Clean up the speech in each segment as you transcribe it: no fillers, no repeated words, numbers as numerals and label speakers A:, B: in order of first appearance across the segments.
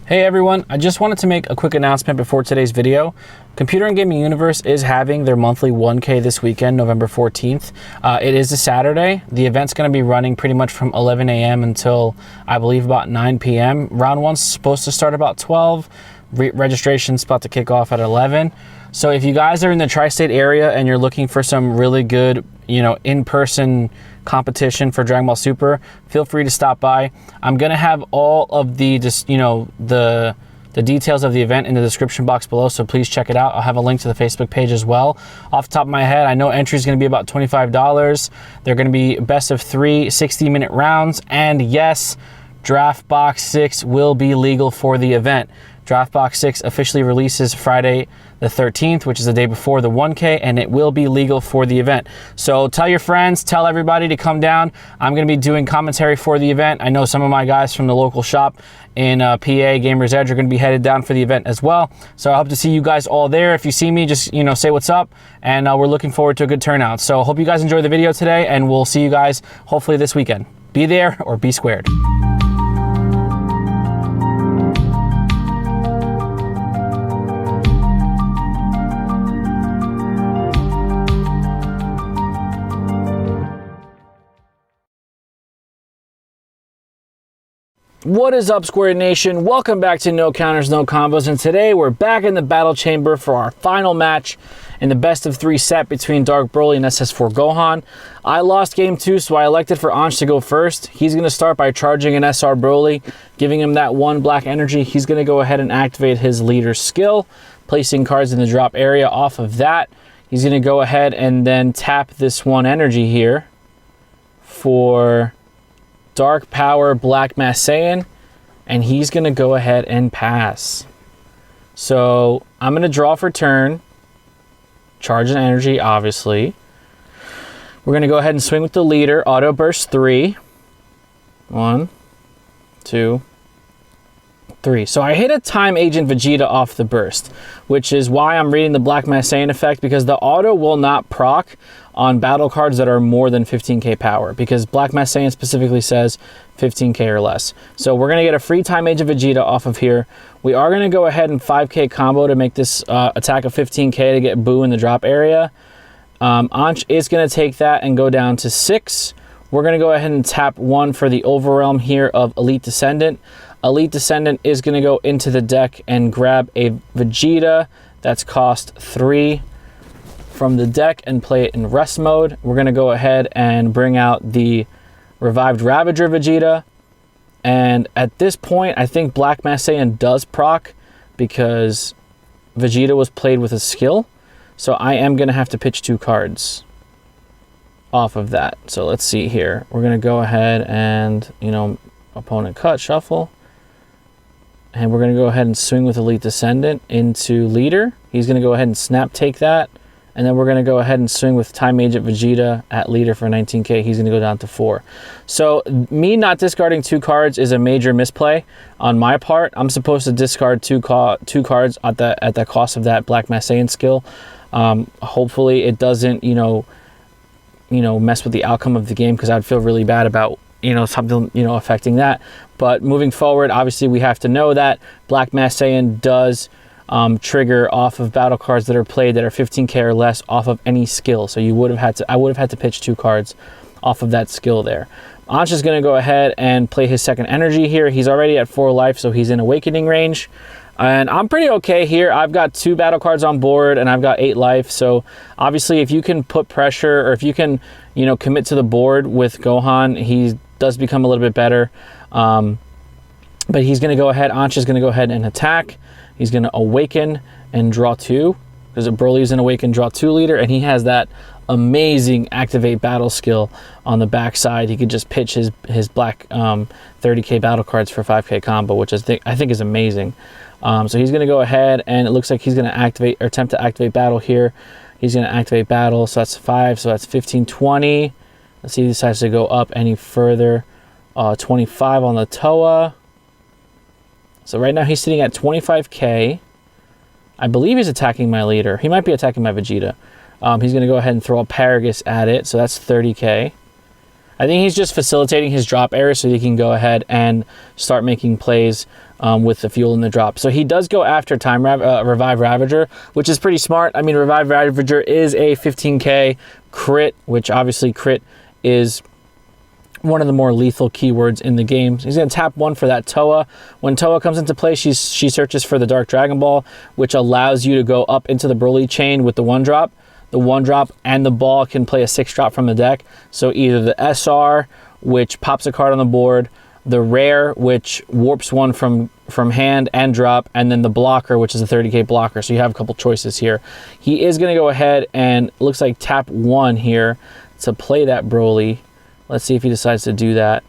A: Hey everyone, I just wanted to make a quick announcement before today's video. Computer and Gaming Universe is having their monthly 1K this weekend, November 14th. It is a Saturday. The event's going to be running pretty much from 11 a.m. until I believe about 9 p.m. Round one's supposed to start about 12. Registration's about to kick off at 11. So if you guys are in the tri-state area and you're looking for some really good, in-person competition for Dragon Ball Super, feel free to stop by. I'm gonna have all of the details of the event in the description box below, so please check it out. I'll have a link to the Facebook page as well. Off the top of my head, I know entry is gonna be about $25. They're gonna be best of 3 60-minute rounds, and yes, Draft Box 6 will be legal for the event. Draft Box 6 officially releases Friday the 13th, which is the day before the 1K, and it will be legal for the event. So tell your friends, tell everybody to come down. I'm going to be doing commentary for the event. I know some of my guys from the local shop in PA, Gamers Edge, are going to be headed down for the event as well. So I hope to see you guys all there. If you see me, just say what's up, and we're looking forward to a good turnout. So hope you guys enjoy the video today, and we'll see you guys hopefully this weekend. Be there or be squared. What is up, Square Nation? Welcome back to No Counters, No Combos, and today we're back in the battle chamber for our final match in the best of 3 set between Dark Broly and SS4 Gohan. I lost game 2, so I elected for Ansh to go first. He's going to start by charging an SR Broly, giving him that 1 black energy. He's going to go ahead and activate his leader skill, placing cards in the drop area. Off of that, he's going to go ahead and then tap this 1 energy here for Dark Power Black Mass Saiyan, and he's going to go ahead and pass. So I'm going to draw for turn, charge an energy, obviously. We're going to go ahead and swing with the leader, auto burst 3. 1, 2, 3. So I hit a Time Agent Vegeta off the burst, which is why I'm reading the Black Mass Saiyan effect, because the auto will not proc on battle cards that are more than 15k power, because Black Mass Saiyan specifically says 15k or less. So we're going to get a free Time Agent Vegeta off of here. We are going to go ahead and 5k combo to make this attack of 15k to get Boo in the drop area. Ansh is going to take that and go down to 6. We're going to go ahead and tap 1 for the Overrealm here of Elite Descendant. Elite Descendant is going to go into the deck and grab a Vegeta that's cost 3 from the deck and play it in rest mode. We're going to go ahead and bring out the Revived Ravager Vegeta. And at this point, I think Black Mass Saiyan does proc because Vegeta was played with a skill. So I am going to have to pitch 2 cards off of that. So let's see here. We're going to go ahead and, opponent cut, shuffle. And we're going to go ahead and swing with Elite Descendant into leader. He's going to go ahead and snap take that. And then we're going to go ahead and swing with Time Agent Vegeta at leader for 19k. He's going to go down to 4. So me not discarding 2 cards is a major misplay on my part. I'm supposed to discard 2 cards at the cost of that Black Mass Saiyan skill. Hopefully it doesn't, mess with the outcome of the game, because I'd feel really bad about something affecting that. But moving forward, obviously we have to know that Black Mass Saiyan does trigger off of battle cards that are played that are 15k or less off of any skill. So I would have had to pitch 2 cards off of that skill there. Ansh is going to go ahead and play his second energy here. He's already at 4 life, so he's in awakening range. And I'm pretty okay here. I've got 2 battle cards on board and I've got 8 life. So obviously if you can put pressure, or if you can, commit to the board with Gohan, he does become a little bit better. But he's going to go ahead, Ansh is going to go ahead and attack. He's going to awaken and draw 2, because Broly's an awaken, draw 2 leader, and he has that amazing activate battle skill on the back side. He could just pitch his black 30k battle cards for 5k combo, which I think is amazing. So he's going to go ahead, and it looks like he's going to activate, or attempt to activate battle here. He's going to activate battle, so that's 5, so that's 15, 20. Let's see if he decides to go up any further. 25 on the Toa. So right now he's sitting at 25k. I believe he's attacking my leader. He might be attacking my Vegeta. He's going to go ahead and throw a Paragus at it, so that's 30k. I think he's just facilitating his drop area so he can go ahead and start making plays with the fuel in the drop. So he does go after Revive Ravager, which is pretty smart. I mean, Revive Ravager is a 15k crit, which obviously crit is one of the more lethal keywords in the game. He's going to tap 1 for that Toa. When Toa comes into play, she searches for the Dark Dragon Ball, which allows you to go up into the Broly chain with the 1-drop. The 1-drop and the ball can play a 6-drop from the deck. So either the SR, which pops a card on the board, the rare, which warps 1 from hand and drop, and then the blocker, which is a 30k blocker. So you have a couple choices here. He is going to go ahead and looks like tap 1 here to play that Broly. Let's see if he decides to do that.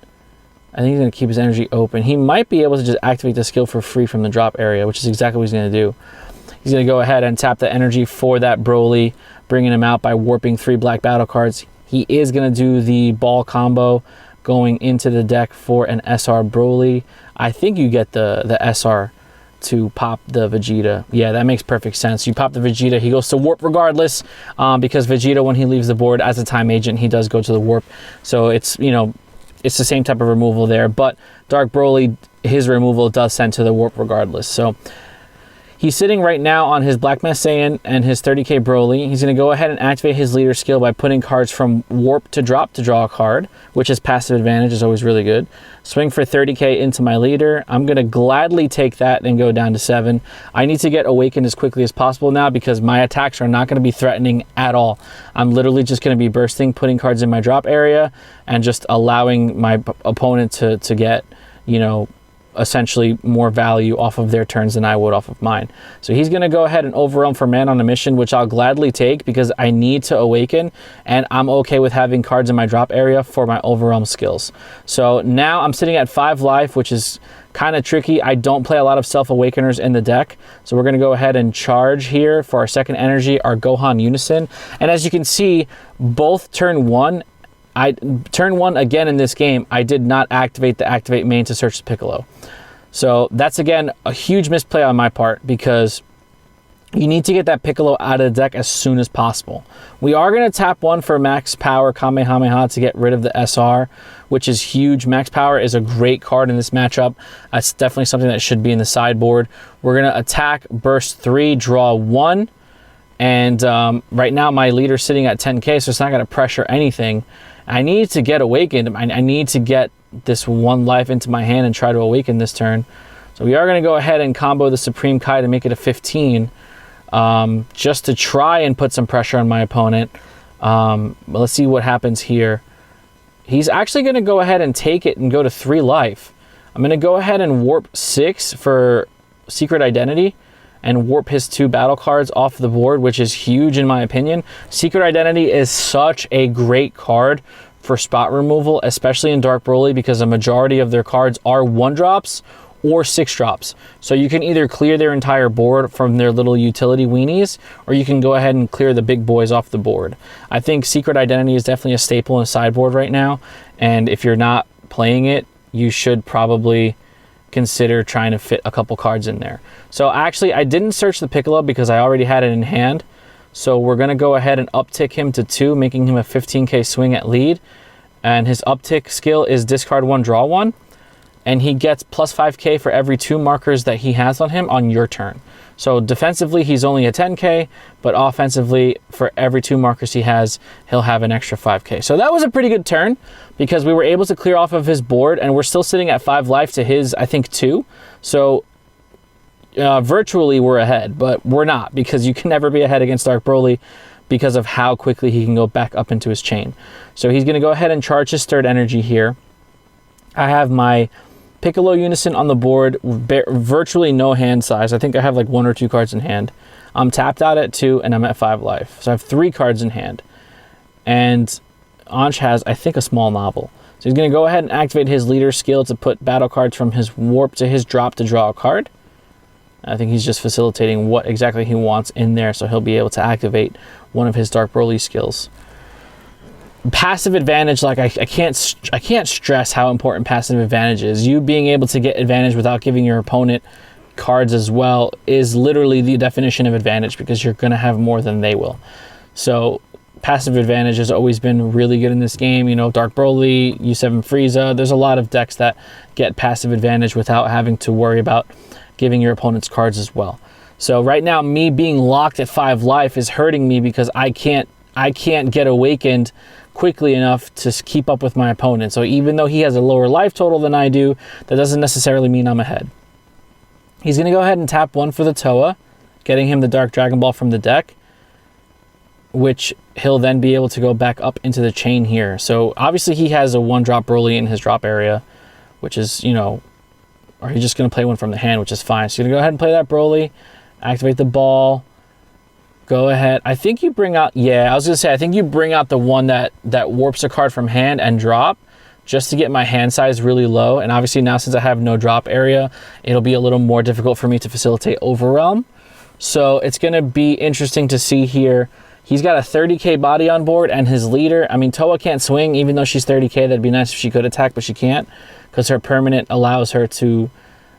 A: I think he's going to keep his energy open. He might be able to just activate the skill for free from the drop area, which is exactly what he's going to do. He's going to go ahead and tap the energy for that Broly, bringing him out by warping 3 black battle cards. He is going to do the ball combo going into the deck for an SR Broly. I think you get the SR to pop the Vegeta. Yeah, that makes perfect sense. You pop the Vegeta, he goes to warp regardless, because Vegeta, when he leaves the board as a time agent, he does go to the warp. So it's, you know, it's the same type of removal there, but Dark Broly, his removal does send to the warp regardless. So he's sitting right now on his Black Mass Saiyan and his 30k Broly. He's going to go ahead and activate his leader skill by putting cards from warp to drop to draw a card, which is passive advantage, is always really good. Swing for 30k into my leader. I'm going to gladly take that and go down to 7. I need to get awakened as quickly as possible now because my attacks are not going to be threatening at all. I'm literally just going to be bursting, putting cards in my drop area, and just allowing my opponent to get, you know, essentially more value off of their turns than I would off of mine. So he's going to go ahead and overwhelm for Man on a Mission, which I'll gladly take because I need to awaken, and I'm okay with having cards in my drop area for my overwhelm skills. So now I'm sitting at 5 life, which is kind of tricky. I don't play a lot of Self-Awakeners in the deck, so we're going to go ahead and charge here for our second energy, our Gohan Unison. And as you can see, both turn 1 again in this game, I did not activate the activate main to search the Piccolo. So that's, again, a huge misplay on my part because you need to get that Piccolo out of the deck as soon as possible. We are going to tap 1 for Max Power Kamehameha to get rid of the SR, which is huge. Max Power is a great card in this matchup. That's definitely something that should be in the sideboard. We're going to attack, burst 3, draw 1. And right now my leader's sitting at 10k, so it's not going to pressure anything. I need to get awakened. I need to get this 1 life into my hand and try to awaken this turn. So we are going to go ahead and combo the Supreme Kai to make it a 15, just to try and put some pressure on my opponent. But let's see what happens here. He's actually going to go ahead and take it and go to 3 life. I'm going to go ahead and warp 6 for Secret Identity and warp his 2 battle cards off the board, which is huge in my opinion. Secret Identity is such a great card for spot removal, especially in Dark Broly, because a majority of their cards are 1-drops or 6-drops. So you can either clear their entire board from their little utility weenies, or you can go ahead and clear the big boys off the board. I think Secret Identity is definitely a staple in the sideboard right now, and if you're not playing it, you should probably consider trying to fit a couple cards in there. So actually, I didn't search the Piccolo because I already had it in hand. So we're going to go ahead and uptick him to 2, making him a 15k swing at lead. And his uptick skill is discard 1, draw 1. And he gets plus 5k for every 2 markers that he has on him on your turn. So defensively, he's only a 10k, but offensively, for every 2 markers he has, he'll have an extra 5k. So that was a pretty good turn because we were able to clear off of his board, and we're still sitting at 5 life to his, I think, 2. So virtually we're ahead, but we're not, because you can never be ahead against Dark Broly because of how quickly he can go back up into his chain. So he's going to go ahead and charge his third energy here. I have my Piccolo Unison on the board, virtually no hand size. I think I have like 1 or 2 cards in hand. I'm tapped out at 2 and I'm at 5 life. So I have 3 cards in hand. And Anch has, I think, a small novel. So he's going to go ahead and activate his leader skill to put battle cards from his warp to his drop to draw a card. I think he's just facilitating what exactly he wants in there, so he'll be able to activate one of his Dark Broly skills. Passive advantage, like I can't stress how important passive advantage is. You being able to get advantage without giving your opponent cards as well is literally the definition of advantage, because you're going to have more than they will. So passive advantage has always been really good in this game. You know, Dark Broly, U7 Frieza, there's a lot of decks that get passive advantage without having to worry about giving your opponent's cards as well. So right now, me being locked at 5 life is hurting me because I can't get awakened quickly enough to keep up with my opponent. So even though he has a lower life total than I do, that doesn't necessarily mean I'm ahead. He's going to go ahead and tap 1 for the Toa, getting him the Dark Dragon Ball from the deck, which he'll then be able to go back up into the chain here. So obviously he has a 1-drop Broly in his drop area, which is, you know, or he's just going to play one from the hand, which is fine. So you're going to go ahead and play that Broly, activate the ball, go ahead. I think you bring out, yeah, I was going to say, I think you bring out the one that warps a card from hand and drop, just to get my hand size really low. And obviously now, since I have no drop area, it'll be a little more difficult for me to facilitate Overwhelm. So it's going to be interesting to see here. He's got a 30k body on board, and his leader, I mean, Toa can't swing, even though she's 30k. That'd be nice if she could attack, but she can't, because her permanent allows her to,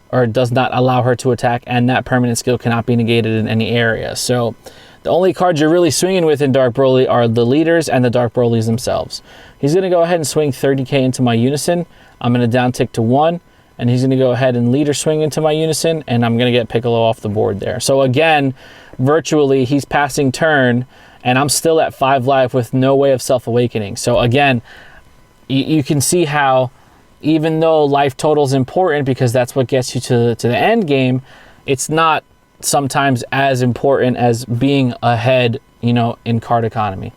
A: or does not allow her to attack, and that permanent skill cannot be negated in any area. So the only cards you're really swinging with in Dark Broly are the leaders and the Dark Brolys themselves. He's going to go ahead and swing 30k into my Unison. I'm going to down tick to 1, and he's going to go ahead and leader swing into my Unison, and I'm going to get Piccolo off the board there. So again, virtually, he's passing turn, and I'm still at 5 life with no way of self-awakening. So again, you can see how, even though life total is important because that's what gets you to the end game, it's not sometimes as important as being ahead, you know, in card economy.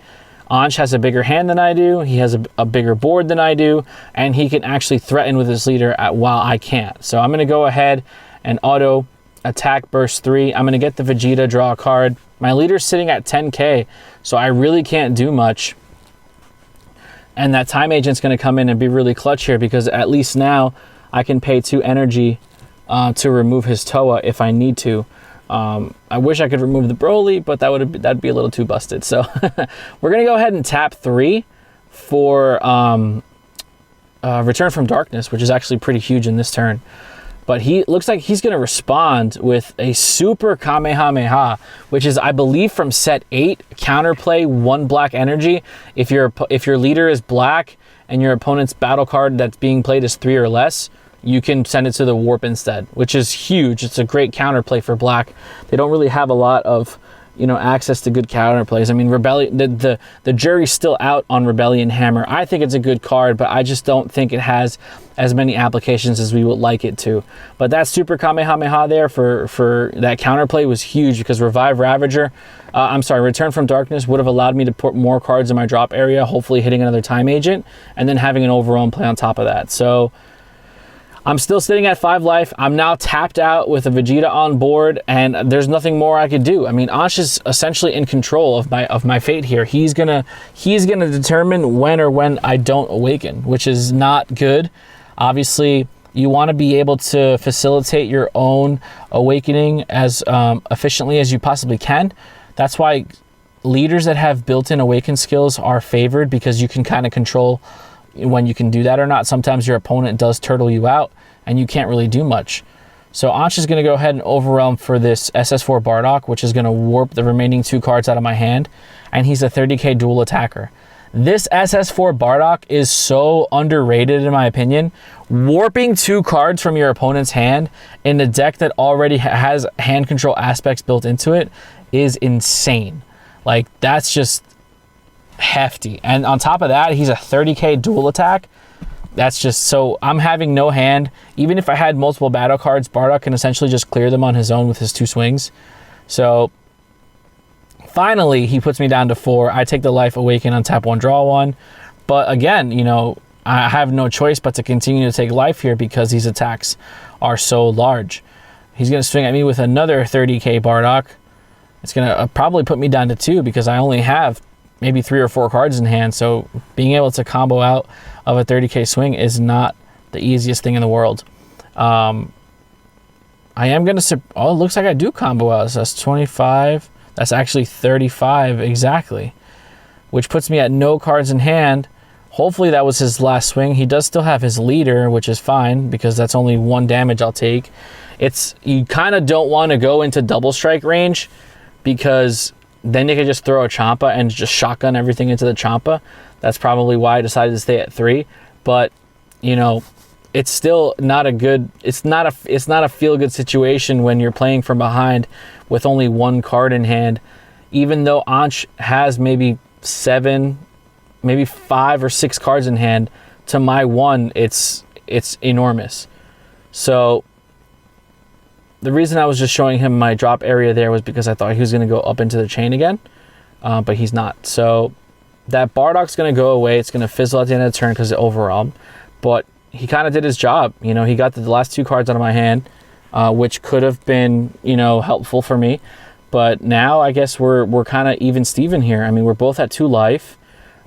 A: Ansh has a bigger hand than I do, he has a bigger board than I do, and he can actually threaten with his leader while I can't. So I'm going to go ahead and auto attack burst 3. I'm going to get the Vegeta, draw a card. My leader's sitting at 10k, so I really can't do much. And that time agent's going to come in and be really clutch here, because at least now I can pay 2 energy to remove his Toa if I need to. I wish I could remove the Broly, but that'd be a little too busted. So we're going to go ahead and tap 3 for Return from Darkness, which is actually pretty huge in this turn. But he looks like he's going to respond with a Super Kamehameha, which is, I believe, from set 8, counterplay 1 black energy. If your leader is black and your opponent's battle card that's being played is 3 or less, you can send it to the warp instead, which is huge. It's a great counterplay for black. They don't really have a lot of, you know, access to good counterplays. I mean, Rebellion, the jury's still out on Rebellion Hammer. I think it's a good card, but I just don't think it has as many applications as we would like it to. But that Super Kamehameha there for that counterplay was huge, because Revive Ravager, Return from Darkness would have allowed me to put more cards in my drop area, hopefully hitting another time agent, and then having an overwhelm play on top of that. So I'm still sitting at 5 life. I'm now tapped out with a Vegeta on board, and there's nothing more I could do. I mean, Ansh is essentially in control of my fate here. He's gonna determine when I don't awaken, which is not good. Obviously, you want to be able to facilitate your own awakening as efficiently as you possibly can. That's why leaders that have built-in awaken skills are favored, because you can kind of control when you can do that or not. Sometimes your opponent does turtle you out and you can't really do much. So Ansh is going to go ahead and overwhelm for this SS4 Bardock, which is going to warp the remaining 2 cards out of my hand, and he's a 30k dual attacker. This SS4 Bardock is so underrated in my opinion. Warping 2 cards from your opponent's hand in a deck that already has hand control aspects built into it is insane. Like, that's just hefty. And on top of that, he's a 30k dual attack. That's just, so I'm having no hand. Even if I had multiple battle cards, Bardock can essentially just clear them on his own with his 2 swings. So finally he puts me down to 4. I take the life, awaken, untap 1, draw 1. But again, you know, I have no choice but to continue to take life here, because these attacks are so large. He's going to swing at me with another 30k Bardock. It's going to probably put me down to 2, because I only have maybe 3 or 4 cards in hand. So being able to combo out of a 30k swing is not the easiest thing in the world. I am going to, oh, it looks like I do combo out. So that's 25. That's actually 35 exactly, which puts me at no cards in hand. Hopefully that was his last swing. He does still have his leader, which is fine, because that's only 1 damage I'll take. You kind of don't want to go into double strike range, because then you could just throw a Champa and just shotgun everything into the Champa. That's probably why I decided to stay at 3. But, you know, it's still not a good, it's not a feel-good situation when you're playing from behind with only 1 card in hand. Even though Anch has maybe 7, maybe 5 or 6 cards in hand, to my 1, it's enormous. So the reason I was just showing him my drop area there was because I thought he was going to go up into the chain again, but he's not. So that Bardock's going to go away. It's going to fizzle at the end of the turn because it overwhelmed. But he kind of did his job. You know, he got the last 2 cards out of my hand, which could have been, you know, helpful for me. But now I guess we're kind of even Steven here. I mean, we're both at 2 life.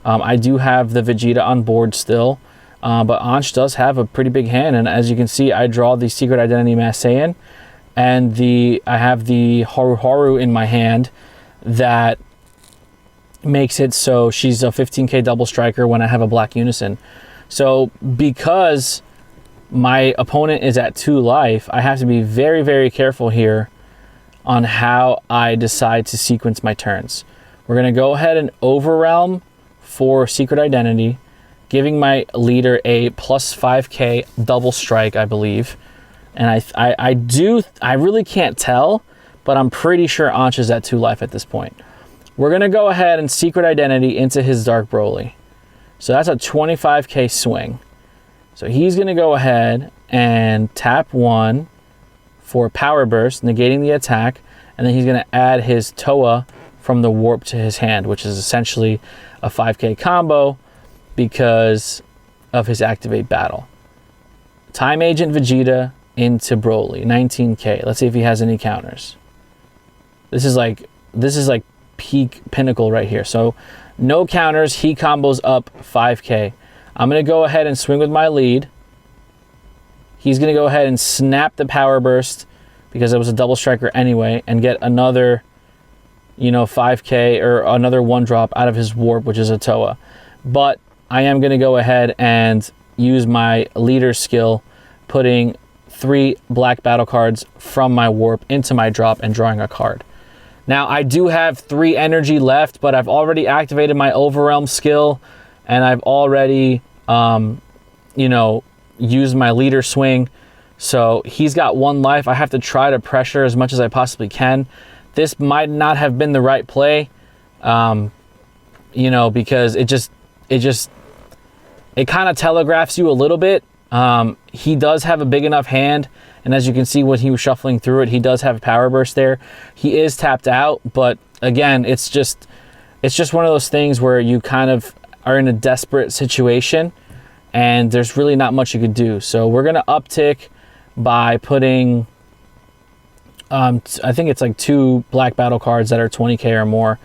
A: I do have the Vegeta on board still, but Anch does have a pretty big hand. And as you can see, I draw the Secret Identity Mass Saiyan, and I have the Haru Haru in my hand that makes it so she's a 15k double striker when I have a black unison. So because my opponent is at 2 life, I have to be very, very careful here on how I decide to sequence my turns. We're going to go ahead and Overrealm for Secret Identity, giving my leader a plus 5k double strike, I believe. And I really can't tell, but I'm pretty sure Anch is at 2 life at this point. We're going to go ahead and Secret Identity into his Dark Broly. So that's a 25k swing. So he's going to go ahead and tap 1 for Power Burst, negating the attack, and then he's going to add his Toa from the Warp to his hand, which is essentially a 5k combo because of his Activate Battle. Time Agent Vegeta into Broly, 19k. Let's see if he has any counters. This is like peak pinnacle right here. So no counters, he combos up 5k. I'm going to go ahead and swing with my lead. He's going to go ahead and snap the Power Burst because it was a double striker anyway, and get another, you know, 5k or another 1 drop out of his Warp, which is a Toa. But I am going to go ahead and use my leader skill, putting 3 black battle cards from my Warp into my drop and drawing a card. Now I do have 3 energy left, but I've already activated my Overrealm skill, and I've already, you know, used my leader swing. So he's got 1 life. I have to try to pressure as much as I possibly can. This might not have been the right play, you know, because it kind of telegraphs you a little bit. He does have a big enough hand, and as you can see when he was shuffling through it, he does have Power Burst there. He is tapped out, but again, it's just one of those things where you kind of are in a desperate situation, and there's really not much you could do. So we're gonna uptick by putting, I think it's like 2 black battle cards that are 20k or more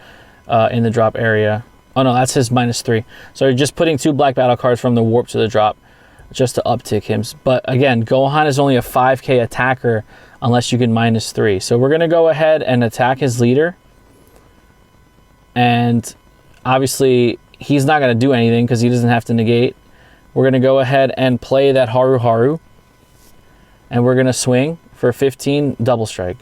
A: in the drop area. Oh no, that's his -3. So you're just putting 2 black battle cards from the Warp to the drop, just to uptick him. But again, Gohan is only a 5k attacker unless you can -3. So we're going to go ahead and attack his leader. And obviously, he's not going to do anything because he doesn't have to negate. We're going to go ahead and play that Haru Haru. And we're going to swing for 15 double strike.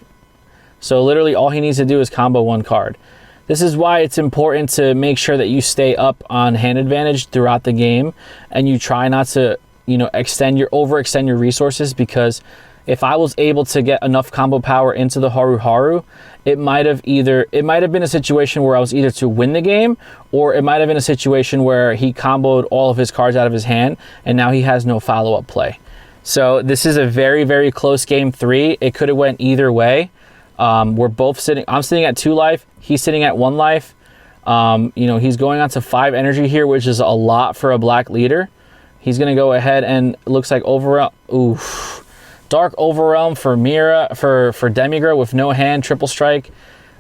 A: So literally all he needs to do is combo 1 card. This is why it's important to make sure that you stay up on hand advantage throughout the game, and you try not to, you know, overextend your resources, because if I was able to get enough combo power into the Haru Haru, it might have been a situation where I was either to win the game, or it might have been a situation where he comboed all of his cards out of his hand and now he has no follow-up play. So this is a very, very close game 3. It could have went either way. We're both sitting, I'm sitting at 2 life, he's sitting at 1 life. You know, he's going on to 5 energy here, which is a lot for a black leader. He's going to go ahead and looks like Overrealm. Oof. Dark Overrealm for Mira, for Demigra with no hand, triple strike.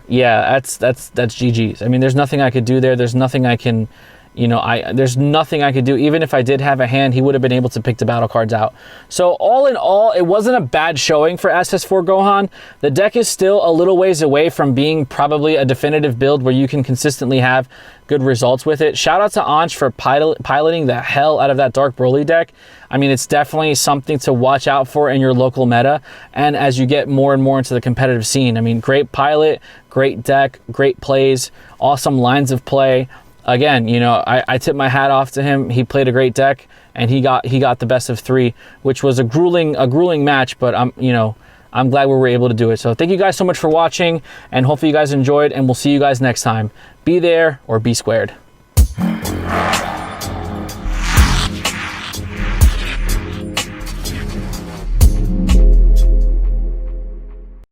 A: Yeah, that's GG's. I mean, there's nothing I could do there. There's nothing I can, you know, there's nothing I could do. Even if I did have a hand, he would have been able to pick the battle cards out. So all in all, it wasn't a bad showing for SS4 Gohan. The deck is still a little ways away from being probably a definitive build where you can consistently have good results with it. Shout out to Ansh for piloting the hell out of that Dark Broly deck. I mean, it's definitely something to watch out for in your local meta, and as you get more and more into the competitive scene. I mean, great pilot, great deck, great plays, awesome lines of play. Again, you know, I tip my hat off to him. He played a great deck, and he got the best of 3, which was a grueling match. But I'm glad we were able to do it. So thank you guys so much for watching, and hopefully you guys enjoyed. And we'll see you guys next time. Be there or be squared.